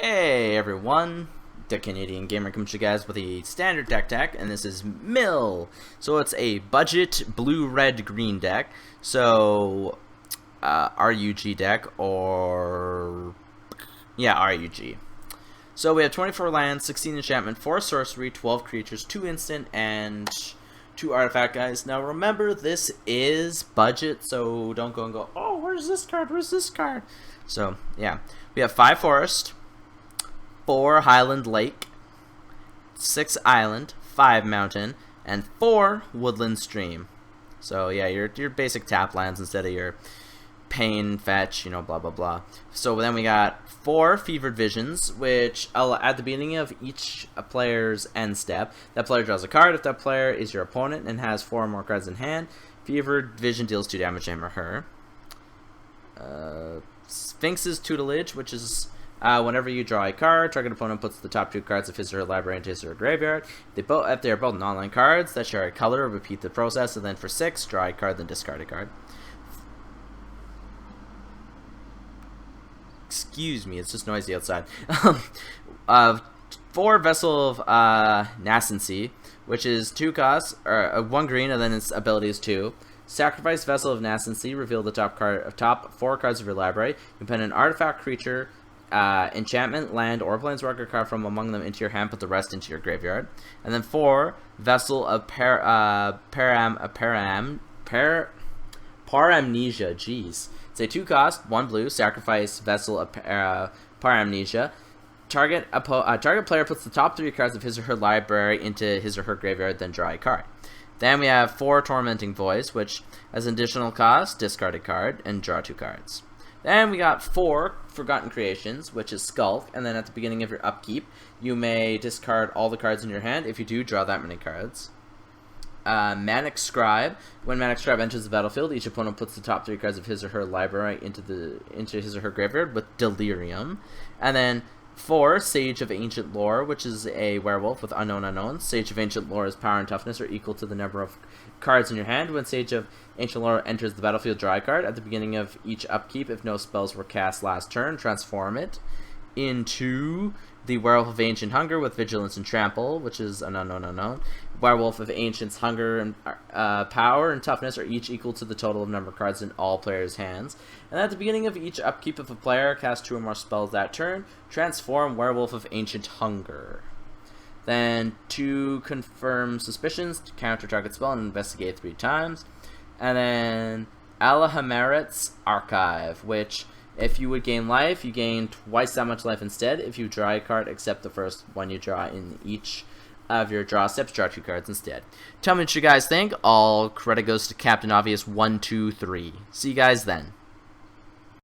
Hey everyone, the Canadian Gamer comes to you guys with a standard deck, and this is Mill. So it's a budget blue, red, green deck. So RUG deck, or yeah, RUG. So we have 24 lands, 16 enchantment, 4 sorcery, 12 creatures, 2 instant, and 2 artifact guys. Now remember, this is budget, so don't go and go, oh, where's this card, where's this card? So yeah, we have 5 forest, 4 Highland Lake, 6 Island, 5 Mountain, and 4 Woodland Stream. So yeah, your basic tap lands instead of your pain, fetch, you know, blah blah blah. So then we got 4 Fevered Visions, which at the beginning of each player's end step, that player draws a card. If that player is your opponent and has 4 or more cards in hand, Fevered Vision deals 2 damage to him or her. Sphinx's Tutelage, which is whenever you draw a card, target opponent puts the top 2 cards of his or her library into his or her graveyard. If they are both non-land cards that share a color, repeat the process, and then for 6, draw a card, then discard a card. Excuse me, it's just noisy outside. 4 Vessel of Nascency, which is 2 costs, or 1 green, and then its ability is 2. Sacrifice Vessel of Nascency, reveal the top 4 cards of your library. You put an artifact, creature, enchantment, land, or planeswalker card from among them into your hand, put the rest into your graveyard. And then 4 Vessel of Paramnesia. Jeez. It's a 2 cost, 1 blue. Sacrifice Vessel of Paramnesia. Target player puts the top 3 cards of his or her library into his or her graveyard, then draw a card. Then we have 4 Tormenting Voice, which as an additional cost, discard a card and draw 2 cards. Then we got 4 Forgotten Creations, which is Skulk, and then at the beginning of your upkeep, you may discard all the cards in your hand. If you do, draw that many cards. Manic Scribe. When Manic Scribe enters the battlefield, each opponent puts the top 3 cards of his or her library into his or her graveyard with Delirium. And then 4 Sage of Ancient Lore, which is a werewolf with unknown unknowns. Sage of Ancient Lore's power and toughness are equal to the number of cards in your hand. When Sage of Ancient Lore enters the battlefield, draw a card. At the beginning of each upkeep, if no spells were cast last turn, transform it into the Werewolf of Ancient Hunger with Vigilance and Trample, which is an unknown unknown. Werewolf of Ancient's Hunger and power and toughness are each equal to the total of number of cards in all players' hands. And at the beginning of each upkeep, if a player casts 2 or more spells that turn, transform Werewolf of Ancient Hunger. Then 2 Confirm Suspicions to counter target spell and investigate 3 times. And then Alahameret's Archive, which if you would gain life, you gain twice that much life instead. If you draw a card, except the first one you draw in each of your draw steps, draw 2 cards instead. Tell me what you guys think. All credit goes to Captain Obvious 123. See you guys then.